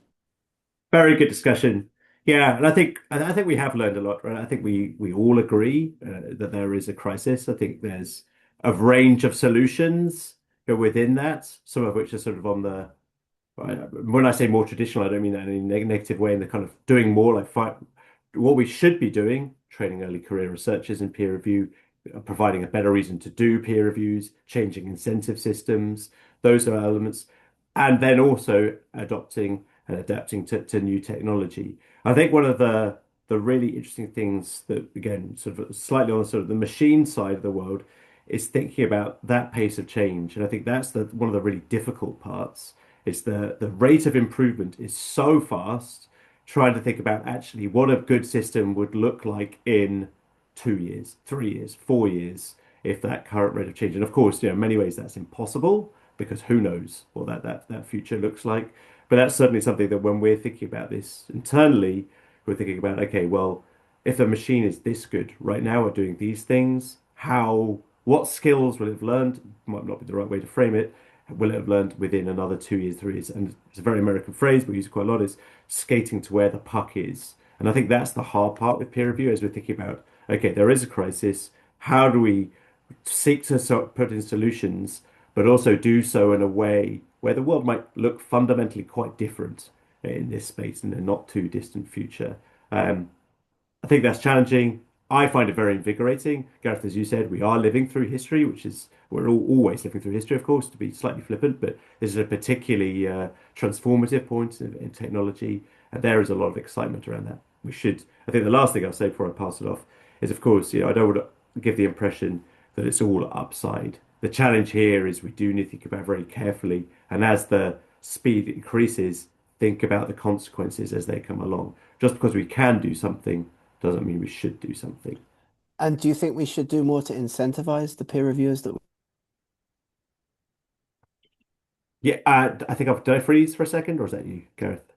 Very good discussion. Yeah, and I think we have learned a lot, right? I think we all agree that there is a crisis. I think there's a range of solutions within that, some of which are sort of on the when I say more traditional, I don't mean that in any negative way, in the kind of doing more what we should be doing, training early career researchers in peer review, providing a better reason to do peer reviews, changing incentive systems, those are elements, and then also adopting and adapting to new technology. I think one of the really interesting things that, again, sort of slightly on sort of the machine side of the world, is thinking about that pace of change. And I think that's one of the really difficult parts. It's the rate of improvement is so fast, trying to think about actually what a good system would look like in 2 years, 3 years, 4 years, if that current rate of change. And of course, in many ways that's impossible, because who knows what that future looks like. But that's certainly something that when we're thinking about this internally, we're thinking about, okay, well, if a machine is this good right now at doing these things, what skills will it have learned? Might not be the right way to frame it. Will it have learned within another 2 years, 3 years? And it's a very American phrase, we use it quite a lot, is skating to where the puck is. And I think that's the hard part with peer review, as we're thinking about, okay, there is a crisis. How do we seek to put in solutions, but also do so in a way where the world might look fundamentally quite different in this space in the not too distant future? I think that's challenging. I find it very invigorating. Gareth, as you said, we are living through history, we're all always living through history, of course, to be slightly flippant, but this is a particularly transformative point in technology, and there is a lot of excitement around that. I think the last thing I'll say before I pass it off is, of course, I don't want to give the impression that it's all upside. The challenge here is we do need to think about very carefully, and as the speed increases, think about the consequences as they come along. Just because we can do something doesn't mean we should do something. And do you think we should do more to incentivize the peer reviewers that? Yeah, I think did I freeze for a second, or is that you, Gareth?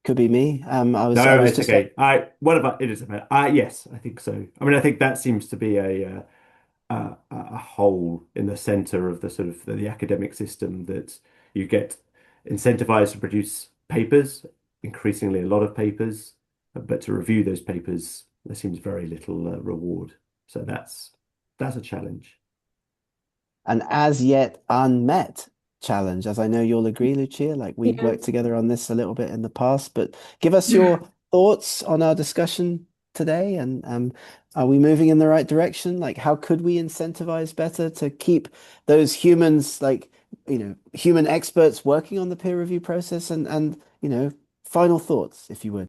Could be me. I was No, it's just okay. What about it is about? Yes, I think so. I mean, I think that seems to be a hole in the center of the sort of the academic system, that you get incentivized to produce papers, increasingly a lot of papers, but to review those papers, there seems very little reward. So that's a challenge. an as yet unmet challenge, as I know you'll agree, Lucia. Like we've worked together on this a little bit in the past, but give us your thoughts on our discussion today, and are we moving in the right direction? Like, how could we incentivize better to keep those humans, like, human experts working on the peer review process, and final thoughts, if you would.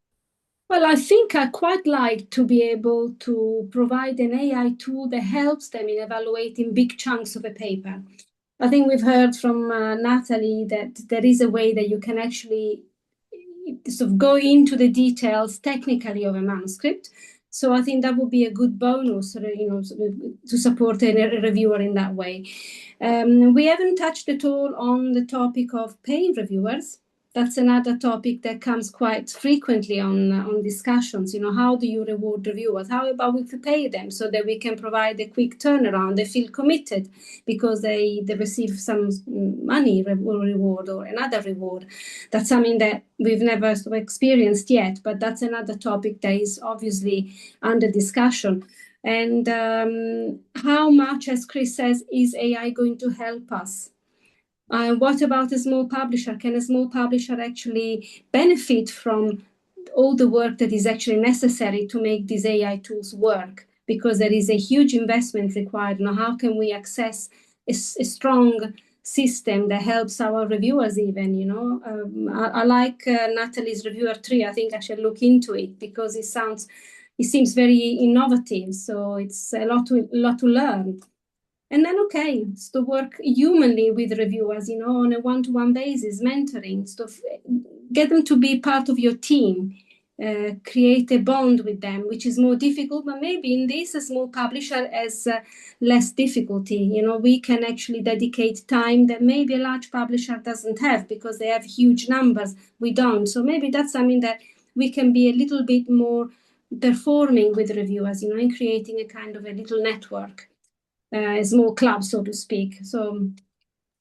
Well, I think I quite like to be able to provide an AI tool that helps them in evaluating big chunks of a paper. I think we've heard from Natalie that there is a way that you can actually sort of go into the details technically of a manuscript. So I think that would be a good bonus, to support a reviewer in that way. We haven't touched at all on the topic of paying reviewers. that's another topic that comes quite frequently on discussions. How do you reward reviewers? How about if we pay them so that we can provide a quick turnaround? They feel committed because they receive some money reward or another reward. That's something that we've never experienced yet, but that's another topic that is obviously under discussion. And how much, as Chris says, is AI going to help us? What about a small publisher? Can a small publisher actually benefit from all the work that is actually necessary to make these AI tools work? Because there is a huge investment required. Now, how can we access a strong system that helps our reviewers even, I like Natalie's reviewer tree. I think I should look into it because it seems very innovative. So it's a lot to learn. And then, okay, it's to work humanly with reviewers, on a one-to-one basis, mentoring, get them to be part of your team, create a bond with them, which is more difficult, but maybe in this, a small publisher has less difficulty. We can actually dedicate time that maybe a large publisher doesn't have because they have huge numbers. We don't. So maybe that's something that we can be a little bit more performing with reviewers, in creating a kind of a little network. A small club, so to speak. So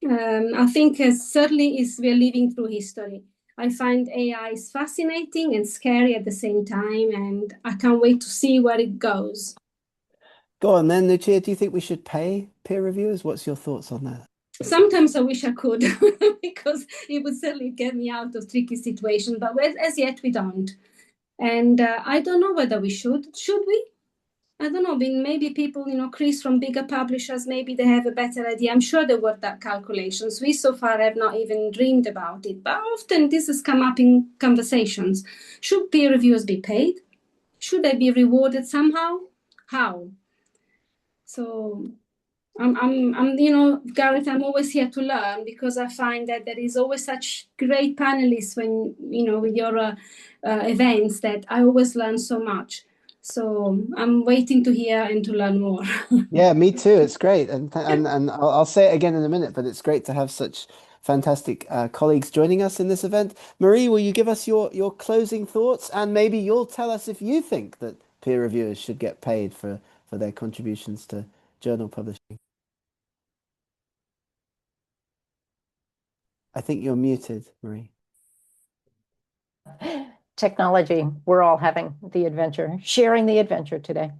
I think certainly we're living through history. I find AI is fascinating and scary at the same time, and I can't wait to see where it goes. Go on then, Lucia. Do you think we should pay peer reviewers? What's your thoughts on that? Sometimes I wish I could, because it would certainly get me out of tricky situations, but as yet we don't. And I don't know whether we should. Should we? I don't know, maybe people, Chris from bigger publishers, maybe they have a better idea. I'm sure they worked out calculations. We so far have not even dreamed about it, but often this has come up in conversations. Should peer reviewers be paid? Should they be rewarded somehow? How? So I'm Gareth, I'm always here to learn, because I find that there is always such great panelists when, with your events, that I always learn so much. So I'm waiting to hear and to learn more. Yeah, me too. It's great. And I'll say it again in a minute, but it's great to have such fantastic colleagues joining us in this event. Marie, will you give us your closing thoughts? And maybe you'll tell us if you think that peer reviewers should get paid for their contributions to journal publishing. I think you're muted, Marie. Technology, we're all having the adventure, sharing the adventure today.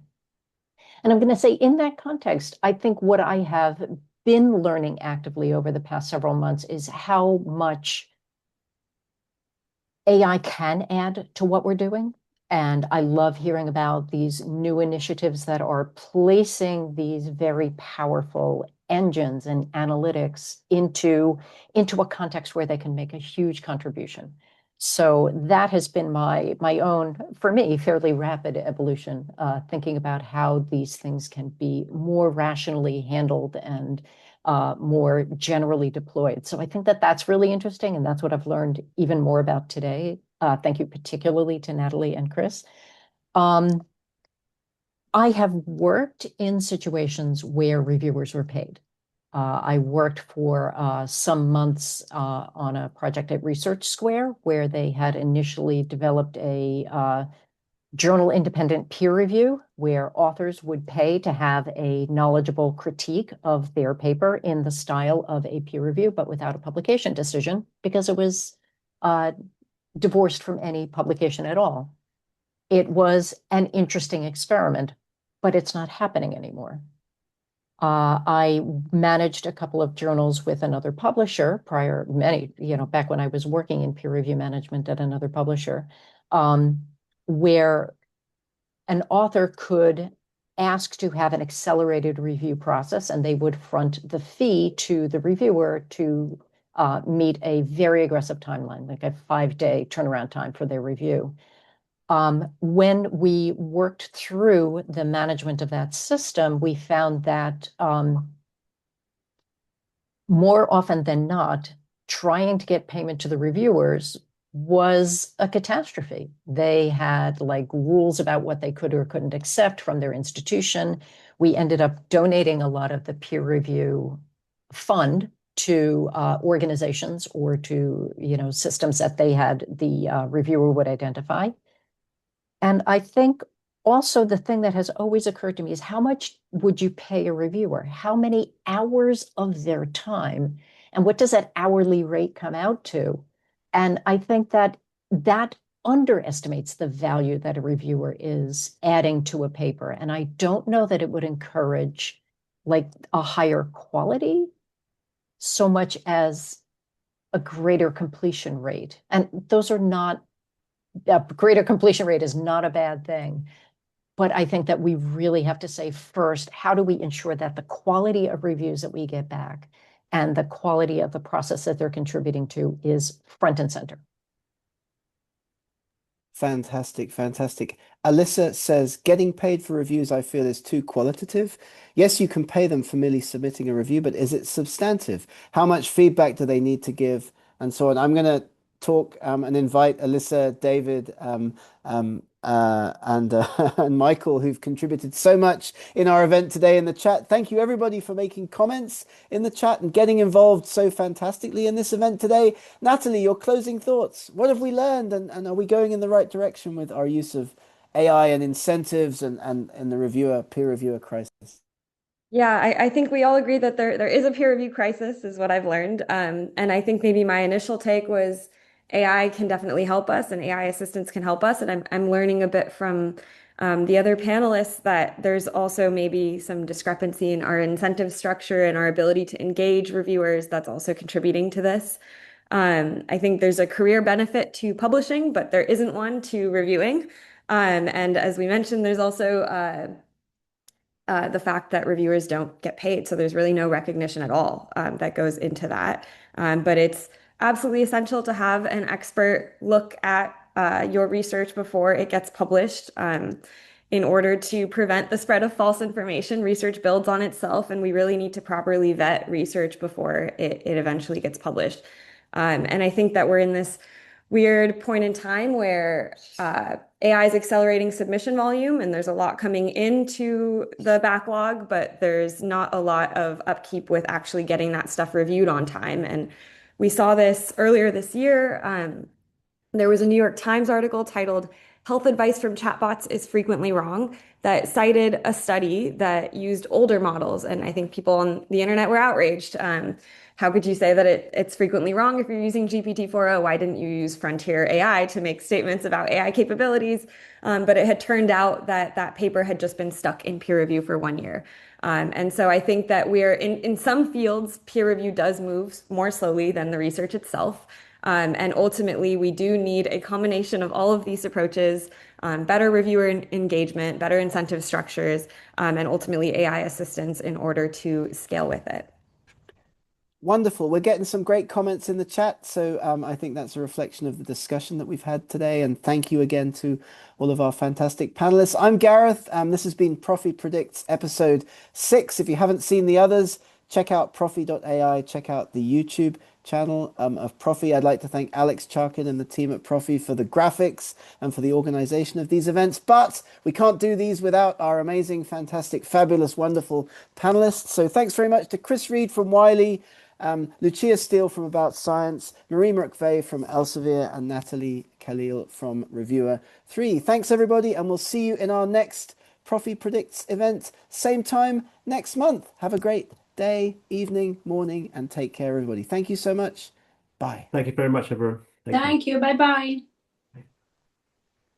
And I'm going to say, in that context, I think what I have been learning actively over the past several months is how much AI can add to what we're doing. And I love hearing about these new initiatives that are placing these very powerful engines and analytics into a context where they can make a huge contribution. So that has been my own, for me, fairly rapid evolution, thinking about how these things can be more rationally handled and more generally deployed. So I think that that's really interesting, and that's what I've learned even more about today. Thank you particularly to Natalie and Chris. I have worked in situations where reviewers were paid. I worked for some months on a project at Research Square, where they had initially developed a journal independent peer review, where authors would pay to have a knowledgeable critique of their paper in the style of a peer review, but without a publication decision, because it was divorced from any publication at all. It was an interesting experiment, but it's not happening anymore. I managed a couple of journals with another publisher back when I was working in peer review management at another publisher, where an author could ask to have an accelerated review process, and they would front the fee to the reviewer to meet a very aggressive timeline, like a 5-day turnaround time for their review. When we worked through the management of that system, we found that more often than not, trying to get payment to the reviewers was a catastrophe. They had rules about what they could or couldn't accept from their institution. We ended up donating a lot of the peer review fund to organizations or to, you know, systems that they had the reviewer would identify. And I think also the thing that has always occurred to me is how much would you pay a reviewer? How many hours of their time? And what does that hourly rate come out to? And I think that that underestimates the value that a reviewer is adding to a paper. And I don't know that it would encourage like a higher quality so much as a greater completion rate. And those are not, a greater completion rate is not a bad thing. But I think that we really have to say first, how do we ensure that the quality of reviews that we get back and the quality of the process that they're contributing to is front and center? Fantastic, fantastic. Alyssa says, getting paid for reviews, I feel, is too qualitative. Yes, you can pay them for merely submitting a review, but is it substantive? How much feedback do they need to give? And so on. I'm going to talk and invite Alyssa, David, and Michael, who've contributed so much in our event today in the chat. Thank you, everybody, for making comments in the chat and getting involved so fantastically in this event today. Natalie, your closing thoughts. What have we learned, and are we going in the right direction with our use of AI and incentives and the peer reviewer crisis? Yeah, I think we all agree that there is a peer review crisis, is what I've learned. And I think maybe my initial take was AI can definitely help us, and AI assistants can help us. And I'm learning a bit from the other panelists that there's also maybe some discrepancy in our incentive structure and our ability to engage reviewers that's also contributing to this. I think there's a career benefit to publishing, but there isn't one to reviewing. And as we mentioned, there's also the fact that reviewers don't get paid. So there's really no recognition at all that goes into that. But it's absolutely essential to have an expert look at your research before it gets published. In order to prevent the spread of false information, research builds on itself, and we really need to properly vet research before it eventually gets published. And I think that we're in this weird point in time where AI is accelerating submission volume, and there's a lot coming into the backlog, but there's not a lot of upkeep with actually getting that stuff reviewed on time. And we saw this earlier this year. There was a New York Times article titled "Health Advice from Chatbots is Frequently Wrong" that cited a study that used older models. And I think people on the internet were outraged. How could you say that it's frequently wrong if you're using GPT-4o? Why didn't you use Frontier AI to make statements about AI capabilities? But it had turned out that that paper had just been stuck in peer review for 1 year. And so I think that we're in some fields, peer review does move more slowly than the research itself. And ultimately, we do need a combination of all of these approaches, better reviewer engagement, better incentive structures, and ultimately AI assistance in order to scale with it. Wonderful. We're getting some great comments in the chat. So I think that's a reflection of the discussion that we've had today. And thank you again to all of our fantastic panelists. I'm Gareth. This has been Prophy Predicts episode 6. If you haven't seen the others, check out prophy.ai. Check out the YouTube channel of Prophy. I'd like to thank Alex Charkin and the team at Prophy for the graphics and for the organization of these events. But we can't do these without our amazing, fantastic, fabulous, wonderful panelists. So thanks very much to Chris Reid from Wiley, Lucia Steele from AboutScience, Marie McVeigh from Elsevier, and Natalie Khalil from Reviewer 3. Thanks, everybody, and we'll see you in our next Prophy Predicts event, same time next month. Have a great day, evening, morning, and take care, everybody. Thank you so much. Bye. Thank you very much, everyone. Thank you. Bye-bye.